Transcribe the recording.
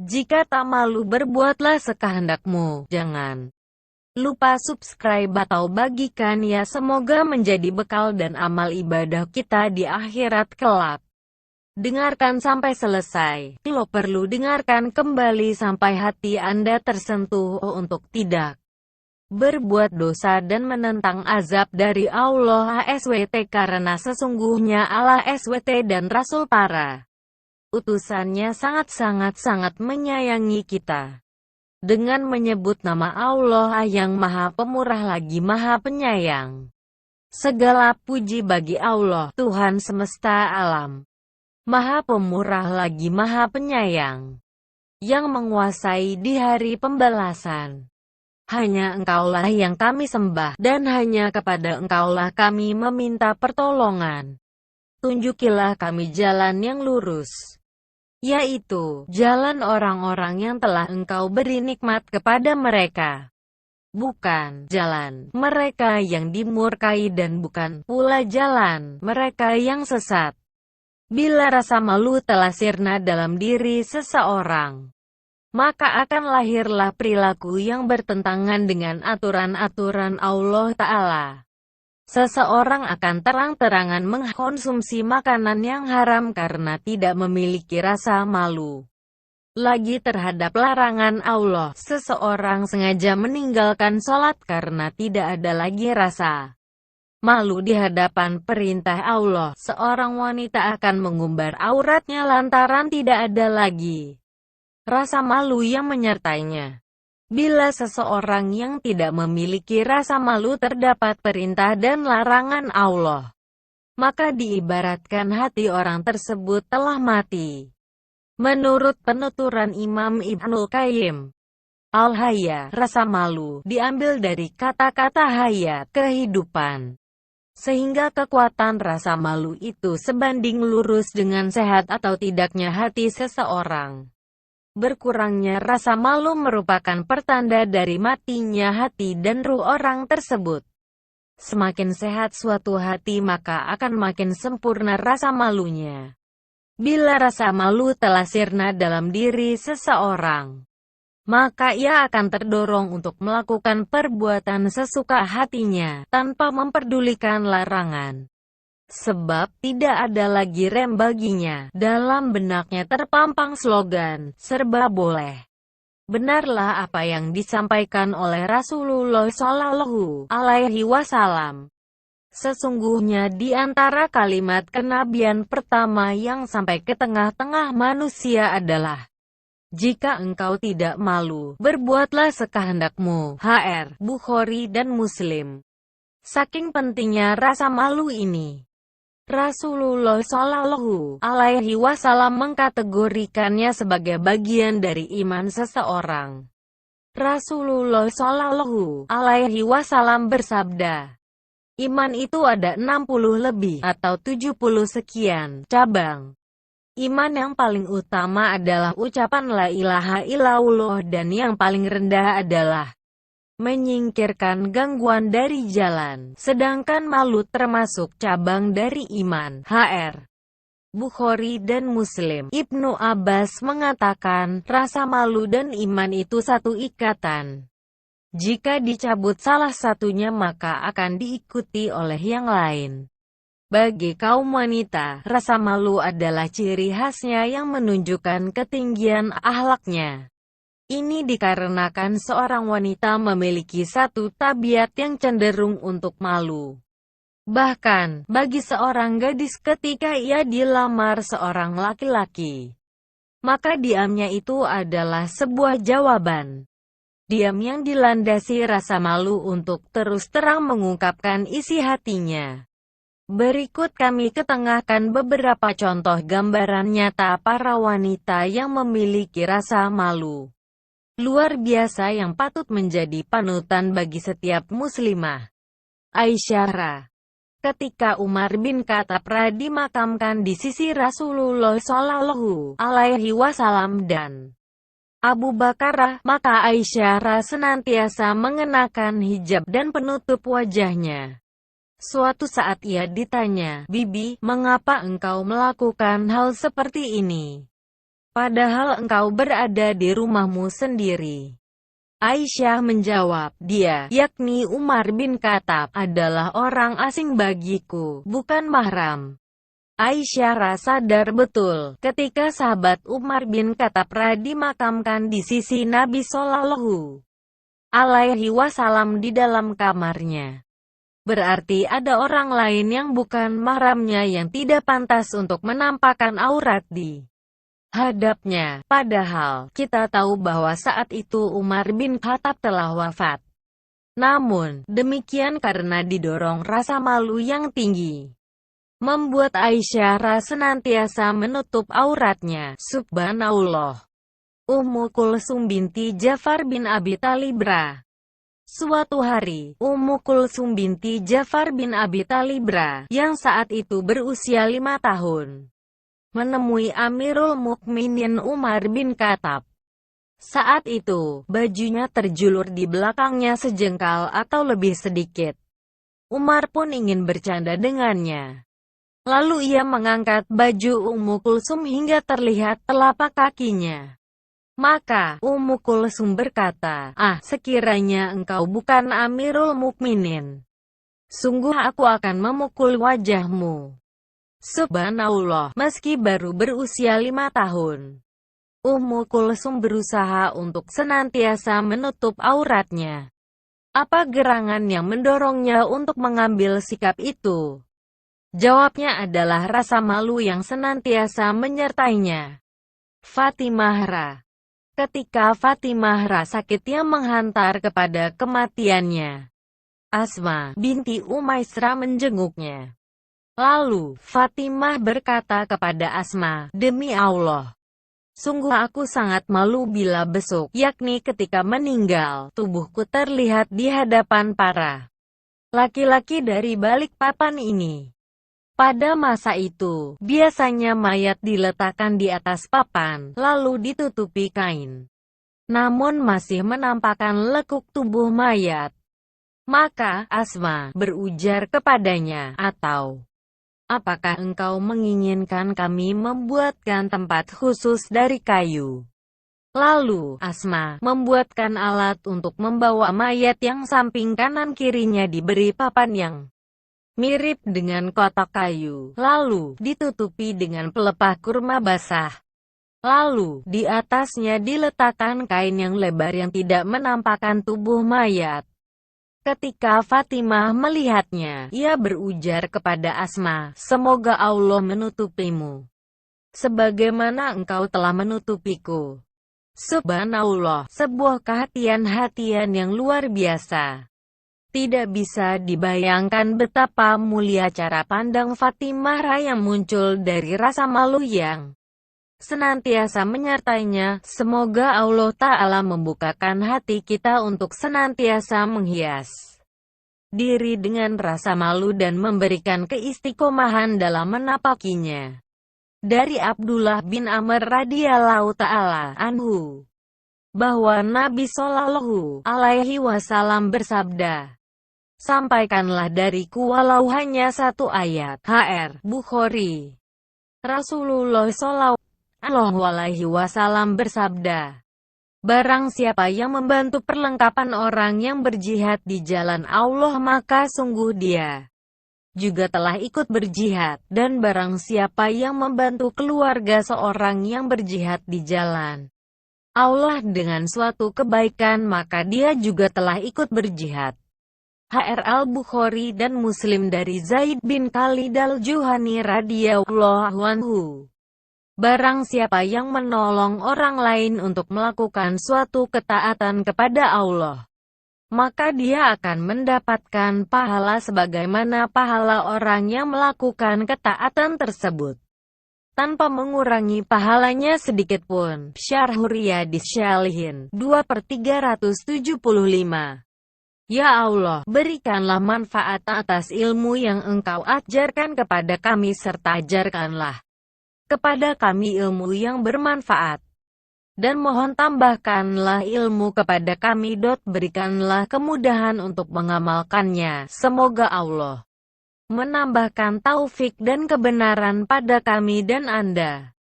Jika tak malu berbuatlah sekehendakmu. Jangan lupa subscribe atau bagikan ya, semoga menjadi bekal dan amal ibadah kita di akhirat kelak. Dengarkan sampai selesai. Lo perlu dengarkan kembali sampai hati Anda tersentuh untuk tidak berbuat dosa dan menentang azab dari Allah SWT, karena sesungguhnya Allah SWT dan Rasul para utusannya sangat-sangat menyayangi kita. Dengan menyebut nama Allah yang Maha Pemurah lagi Maha Penyayang. Segala puji bagi Allah, Tuhan semesta alam. Maha Pemurah lagi Maha Penyayang, yang menguasai di hari pembalasan. Hanya Engkaulah yang kami sembah, dan hanya kepada Engkaulah kami meminta pertolongan. Tunjukilah kami jalan yang lurus, yaitu jalan orang-orang yang telah Engkau beri nikmat kepada mereka. Bukan jalan mereka yang dimurkai dan bukan pula jalan mereka yang sesat. Bila rasa malu telah sirna dalam diri seseorang, maka akan lahirlah perilaku yang bertentangan dengan aturan-aturan Allah Ta'ala. Seseorang akan terang-terangan mengkonsumsi makanan yang haram karena tidak memiliki rasa malu lagi terhadap larangan Allah. Seseorang sengaja meninggalkan sholat karena tidak ada lagi rasa malu di hadapan perintah Allah. Seorang wanita akan mengumbar auratnya lantaran tidak ada lagi rasa malu yang menyertainya. Bila seseorang yang tidak memiliki rasa malu terdapat perintah dan larangan Allah, maka diibaratkan hati orang tersebut telah mati. Menurut penuturan Imam Ibnul Qayyim Al-Hayya, rasa malu diambil dari kata-kata hayat, kehidupan. Sehingga kekuatan rasa malu itu sebanding lurus dengan sehat atau tidaknya hati seseorang. Berkurangnya rasa malu merupakan pertanda dari matinya hati dan ruh orang tersebut. Semakin sehat suatu hati maka akan makin sempurna rasa malunya. Bila rasa malu telah sirna dalam diri seseorang, maka ia akan terdorong untuk melakukan perbuatan sesuka hatinya, tanpa memperdulikan larangan. Sebab tidak ada lagi rem baginya. Dalam benaknya terpampang slogan, serba boleh. Benarlah apa yang disampaikan oleh Rasulullah Shallallahu Alaihi Wasallam. Sesungguhnya di antara kalimat kenabian pertama yang sampai ke tengah-tengah manusia adalah, jika engkau tidak malu, berbuatlah sekehendakmu. HR, Bukhari dan Muslim. Saking pentingnya rasa malu ini, Rasulullah Shallallahu Alaihi Wasallam mengkategorikannya sebagai bagian dari iman seseorang. Rasulullah Shallallahu Alaihi Wasallam bersabda, iman itu ada 60 lebih atau 70 sekian cabang. Iman yang paling utama adalah ucapan la ilaha illallah dan yang paling rendah adalah menyingkirkan gangguan dari jalan. Sedangkan malu termasuk cabang dari iman. HR Bukhari dan Muslim. Ibnu Abbas mengatakan, rasa malu dan iman itu satu ikatan. Jika dicabut salah satunya maka akan diikuti oleh yang lain. Bagi kaum wanita, rasa malu adalah ciri khasnya yang menunjukkan ketinggian akhlaknya. Ini dikarenakan seorang wanita memiliki satu tabiat yang cenderung untuk malu. Bahkan, bagi seorang gadis ketika ia dilamar seorang laki-laki, maka diamnya itu adalah sebuah jawaban. Diam yang dilandasi rasa malu untuk terus terang mengungkapkan isi hatinya. Berikut kami ketengahkan beberapa contoh gambaran nyata para wanita yang memiliki rasa malu luar biasa yang patut menjadi panutan bagi setiap muslimah. Aisyah. Ketika Umar bin Khattab dimakamkan di sisi Rasulullah Shallallahu Alaihi Wasallam dan Abu Bakar, maka Aisyah senantiasa mengenakan hijab dan penutup wajahnya. Suatu saat ia ditanya, "Bibi, mengapa engkau melakukan hal seperti ini?" padahal engkau berada di rumahmu sendiri. Aisyah menjawab, dia, yakni Umar bin Khattab, adalah orang asing bagiku, bukan mahram. Aisyah sadar betul, ketika sahabat Umar bin Khattab dimakamkan di sisi Nabi Shallallahu Alaihi Wasallam di dalam kamarnya. Berarti ada orang lain yang bukan mahramnya yang tidak pantas untuk menampakkan aurat di hadapnya. Padahal, kita tahu bahwa saat itu Umar bin Khattab telah wafat. Namun, demikian karena didorong rasa malu yang tinggi, membuat Aisyah senantiasa menutup auratnya. Subhanallah. Ummu Kulsum binti Ja'far bin Abi Thalib. Suatu hari, Ummu Kulsum binti Ja'far bin Abi Thalib, yang saat itu berusia 5 tahun, menemui Amirul Mukminin Umar bin Khattab. Saat itu, bajunya terjulur di belakangnya sejengkal atau lebih sedikit. Umar pun ingin bercanda dengannya. Lalu ia mengangkat baju Ummu Kulsum hingga terlihat telapak kakinya. Maka, Ummu Kulsum berkata, sekiranya engkau bukan Amirul Mukminin, sungguh aku akan memukul wajahmu. Subhanallah, meski baru berusia 5 tahun, Ummu Kulsum berusaha untuk senantiasa menutup auratnya. Apa gerangan yang mendorongnya untuk mengambil sikap itu? Jawabnya adalah rasa malu yang senantiasa menyertainya. Fatimah. Ketika Fatimah sakit yang menghantar kepada kematiannya, Asma binti Umaisra menjenguknya. Lalu, Fatimah berkata kepada Asma, demi Allah, sungguh aku sangat malu bila besok, yakni ketika meninggal, tubuhku terlihat di hadapan para laki-laki dari balik papan ini. Pada masa itu, biasanya mayat diletakkan di atas papan, lalu ditutupi kain. Namun masih menampakkan lekuk tubuh mayat. Maka, Asma berujar kepadanya, atau, apakah engkau menginginkan kami membuatkan tempat khusus dari kayu? Lalu, Asma membuatkan alat untuk membawa mayat yang samping kanan kirinya diberi papan yang mirip dengan kotak kayu, lalu ditutupi dengan pelepah kurma basah. Lalu, di atasnya diletakkan kain yang lebar yang tidak menampakkan tubuh mayat. Ketika Fatimah melihatnya, ia berujar kepada Asma, semoga Allah menutupimu sebagaimana engkau telah menutupiku. Subhanallah, sebuah kehati-hatian yang luar biasa. Tidak bisa dibayangkan betapa mulia cara pandang Fatimah yang muncul dari rasa malu yang senantiasa menyertainya. Semoga Allah Ta'ala membukakan hati kita untuk senantiasa menghias diri dengan rasa malu dan memberikan keistiqomahan dalam menapakinya. Dari Abdullah bin Amr radhiyallahu ta'ala anhu, bahwa Nabi Shallallahu Alaihi Wasallam bersabda, sampaikanlah dariku walau hanya satu ayat. HR Bukhari. Rasulullah Shallallahu Alaihi Wasallam bersabda, barang siapa yang membantu perlengkapan orang yang berjihad di jalan Allah maka sungguh dia juga telah ikut berjihad, dan barang siapa yang membantu keluarga seorang yang berjihad di jalan Allah dengan suatu kebaikan maka dia juga telah ikut berjihad. HR Al-Bukhari dan Muslim dari Zaid bin Khalid Al-Juhani radhiyallahu anhu. Barang siapa yang menolong orang lain untuk melakukan suatu ketaatan kepada Allah, maka dia akan mendapatkan pahala sebagaimana pahala orang yang melakukan ketaatan tersebut, tanpa mengurangi pahalanya sedikitpun. Syarh Riyadhis Shalihin 2/375. Ya Allah, berikanlah manfaat atas ilmu yang Engkau ajarkan kepada kami serta ajarkanlah kepada kami ilmu yang bermanfaat. Dan mohon tambahkanlah ilmu kepada kami. Berikanlah kemudahan untuk mengamalkannya. Semoga Allah menambahkan taufik dan kebenaran pada kami dan Anda.